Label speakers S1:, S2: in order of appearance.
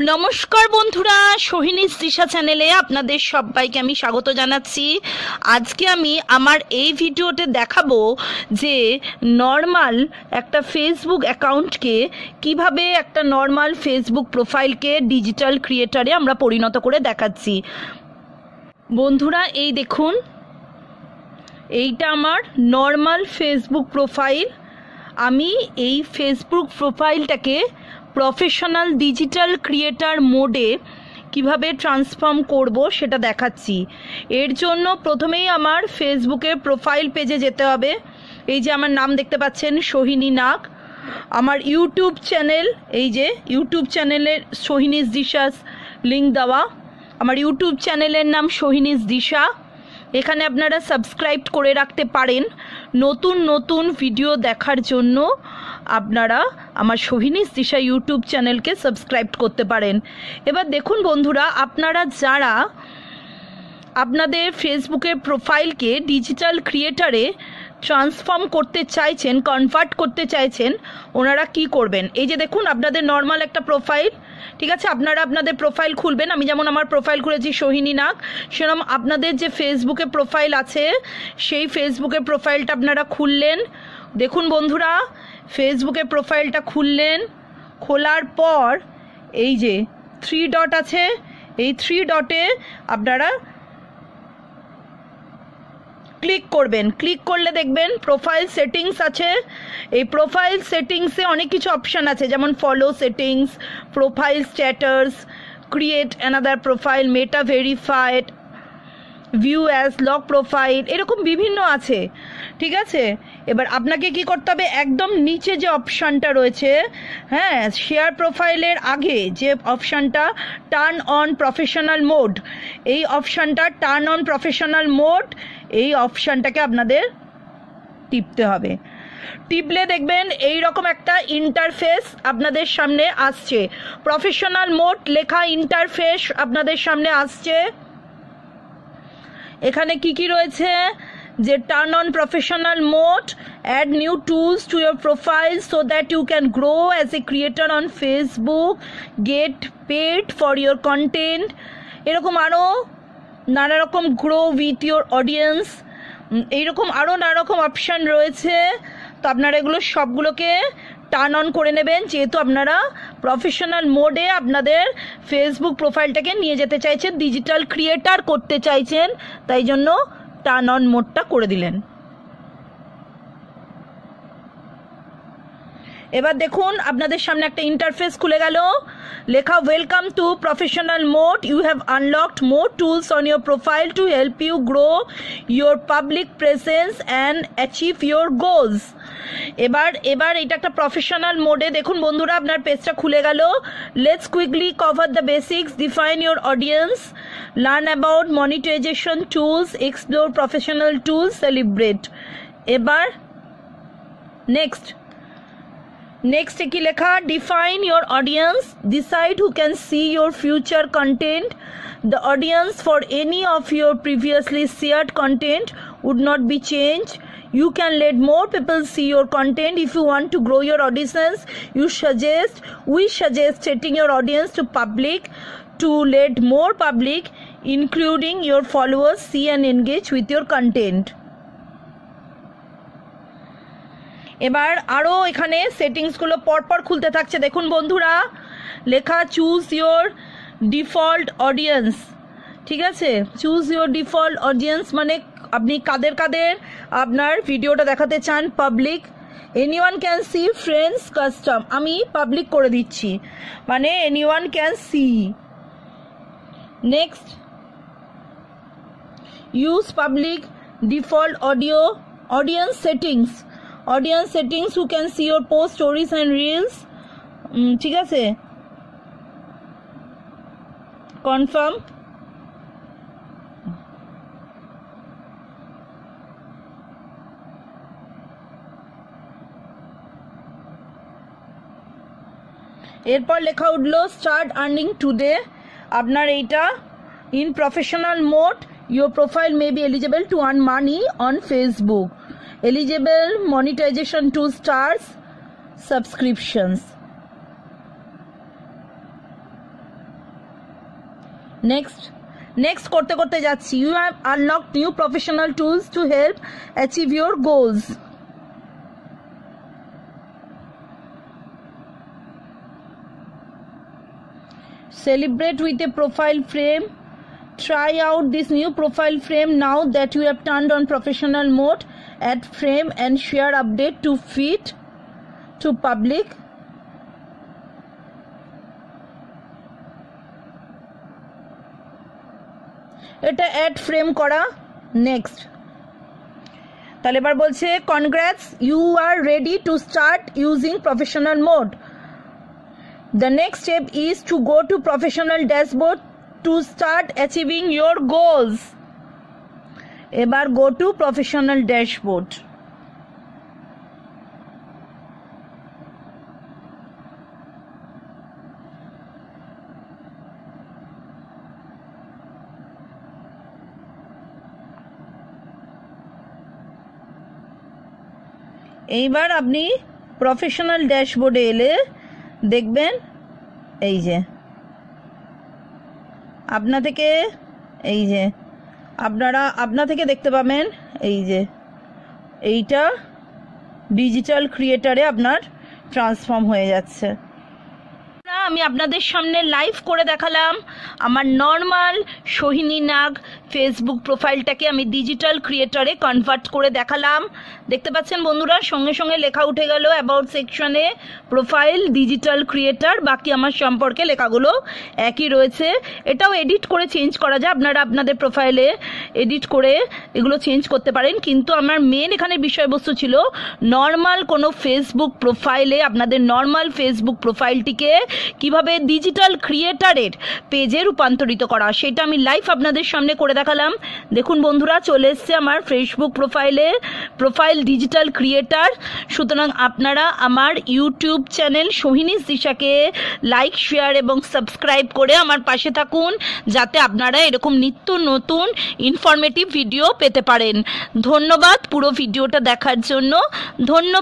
S1: নমস্কার বন্ধুরা, সোহিনীস দিশা চ্যানেলে আপনাদের সবাইকে আমি স্বাগত জানাচ্ছি। আজকে আমি আমার এই ভিডিওতে দেখাবো যে নর্মাল একটা ফেসবুক অ্যাকাউন্টকে কিভাবে একটা নর্মাল ফেসবুক প্রোফাইলকে ডিজিটাল ক্রিয়েটারে আমরা পরিণত করে দেখাচ্ছি। বন্ধুরা এই দেখুন, এইটা আমার নর্মাল ফেসবুক প্রোফাইল। আমি এই ফেসবুক প্রোফাইলটাকে প্রফেশনাল ডিজিটাল ক্রিয়েটার মোডে কিভাবে ট্রান্সফর্ম করব সেটা দেখাচ্ছি। এর জন্য প্রথমেই আমার ফেসবুকের প্রোফাইল পেজে যেতে হবে। এই যে আমার নাম দেখতে পাচ্ছেন, সোহিনী নাগ। আমার ইউটিউব চ্যানেল, এই যে ইউটিউব চ্যানেলের সোহিনীস দিশাস লিঙ্ক দেওয়া। আমার ইউটিউব চ্যানেলের নাম সোহিনীস দিশা। এখানে আপনারা সাবস্ক্রাইব করে রাখতে পারেন। নতুন নতুন ভিডিও দেখার জন্য আপনারা আমার সোহিনীস দিশা ইউটিউব চ্যানেলকে সাবস্ক্রাইব করতে পারেন। এবার দেখুন বন্ধুরা, আপনারা যারা আপনাদের ফেসবুকের প্রোফাইলকে ডিজিটাল ক্রিয়েটারে ট্রান্সফর্ম করতে চাইছেন, কনভার্ট করতে চাইছেন, ওনারা কি করবেন? এই যে দেখুন আপনাদের নর্মাল একটা প্রোফাইল, ঠিক আছে? আপনারা আপনাদের প্রোফাইল খুলবেন। আমি যেমন আমার প্রোফাইল খুলেছি সোহিনী নাগ, সেরকম আপনাদের যে ফেসবুকে প্রোফাইল আছে সেই ফেসবুকের প্রোফাইলটা আপনারা খুললেন। দেখুন বন্ধুরা, ফেসবুকের প্রোফাইলটা খুললেন। খোলার পর এই যে 3 ডট আছে, এই 3 ডটে আপনারা ক্লিক করবেন। ক্লিক করলে দেখবেন প্রোফাইল সেটিংস আছে। এই প্রোফাইল সেটিংসে অনেক কিছু অপশান আছে, যেমন follow settings, profile status, create another profile, মেটা verified, view as lock profile, এরকম বিভিন্ন আছে, ঠিক আছে? এবার আপনাকে কি করতে হবে, একদম নিচে যে অপশানটা রয়েছে, হ্যাঁ, শেয়ার প্রোফাইলের আগে যে অপশানটা টার্ন অন প্রফেশনাল মোড, এই অপশানটা টার্ন অন প্রফেশনাল মোড, এই অপশানটাকে আপনাদের টিপতে হবে। টিপলে দেখবেন এই রকম একটা ইন্টারফেস আপনাদের সামনে আসছে। প্রফেশনাল মোড লেখা ইন্টারফেস আপনাদের সামনে আসছে। এখানে কি কি রয়েছে, যে turn on professional mode, add new tools to your profile so that you can grow as a creator on Facebook, get paid for your content, এরকম আরও নানা রকম, গ্রো উইথ ইয়োর অডিয়েন্স, এইরকম আরও নানা রকম অপশান রয়েছে। তো আপনারা এগুলো সবগুলোকে টার্ন অন করে নেবেন, যেহেতু আপনারা প্রফেশনাল মোডে আপনাদের ফেসবুক প্রোফাইলটাকে নিয়ে যেতে চাইছেন, ডিজিটাল ক্রিয়েটার করতে চাইছেন, তাই জন্য টার্ন অন মোডটা করে দিলেন। এবার দেখুন আপনাদের সামনে একটা ইন্টারফেস খুলে গেল, লেখা welcome to professional mode, you have unlocked more tools on your profile to help you grow your public presence and achieve your goals. এবার এটা একটা প্রফেশনাল মোডে। দেখুন বন্ধুরা, আপনার পেজটা খুলে গেল। Let's quickly cover the basics, define your audience, learn about monetization tools, explore professional tools, celebrate. এবার নেক্সট কি লেখা, define your audience, decide who can see your future content, the audience for any of your previously shared content would not be changed. You can let more people see your content. If you want to grow your audience, we suggest setting your audience to public to let more public, including your followers, see and engage with your content. এবার আরও এখানে সেটিংসগুলো পরপর খুলতে থাকছে। দেখুন বন্ধুরা, লেখা choose your default audience, ঠিক আছে? চুজ ইয়োর ডিফল্ট অডিয়েন্স মানে আপনি কাদের কাদের আপনার ভিডিওটা দেখাতে চান। Public, anyone can see, friends, custom, আমি পাবলিক করে দিচ্ছি, মানে anyone can see. Next, use public default audience settings, who can see your post, stories and reels, ঠিক আছে? কনফার্ম। এরপর লেখা উঠলো স্টার্ট আর্নিং টুডে। আপনার এইটা in professional mode, your profile may be eligible to earn money on Facebook, eligible monetization to stars subscriptions. Next করতে করতে যাচ্ছি। You have unlock new professional tools to help achieve your goals. Celebrate with a profile frame. Try out this new profile frame now that you have turned on professional mode. Add frame and share update to feed to public. এটা add frame করা। Next তাহলে এবার বলছে congrats, you are ready to start using professional mode. The next step is to go to professional dashboard to start achieving your goals. এবার go to professional dashboard. এইবার আপনি professional ড্যাশবোর্ডে এলে দেখবেন এই যে আপনা থেকে দেখতে পাবেন এই যে এইটা ডিজিটাল ক্রিয়েটারে আপনার ট্রান্সফর্ম হয়ে যাচ্ছে। আমি আপনাদের সামনে লাইভ করে দেখালাম আমার নর্মাল সোহিনী নাগ ফেসবুক প্রোফাইলটাকে আমি ডিজিটাল ক্রিয়েটারে কনভার্ট করে দেখালাম। দেখতে পাচ্ছেন বন্ধুরা, সঙ্গে সঙ্গে লেখা উঠে গেল অ্যাবাউট সেকশনে প্রোফাইল ডিজিটাল ক্রিয়েটার, বাকি আমার সম্পর্কে লেখাগুলো একই রয়েছে। এটাও এডিট করে চেঞ্জ করা যায়, আপনারা আপনাদের প্রোফাইলে এডিট করে এগুলো চেঞ্জ করতে পারেন। কিন্তু আমার মেন এখানে বিষয়বস্তু ছিল নর্মাল কোনো ফেসবুক প্রোফাইলে আপনাদের নর্মাল ফেসবুক প্রোফাইলটিকে কিভাবে ডিজিটাল ক্রিয়েটারের পেজে রূপান্তরিত করা, সেটা আমি লাইভ আপনাদের সামনে করে দেখালাম। দেখুন বন্ধুরা, চলে এসছে আমার ফেসবুক প্রোফাইল ডিজিটাল ক্রিয়েটার। সুতরাং আপনারা আমার ইউটিউব চ্যানেল সোহিনী দিশাকে লাইক, শেয়ার এবং সাবস্ক্রাইব করে আমার পাশে থাকুন, যাতে আপনারা এরকম নিত্য নতুন ইনফরমেটিভ ভিডিও পেতে পারেন। ধন্যবাদ পুরো ভিডিওটা দেখার জন্য। ধন্যবাদ।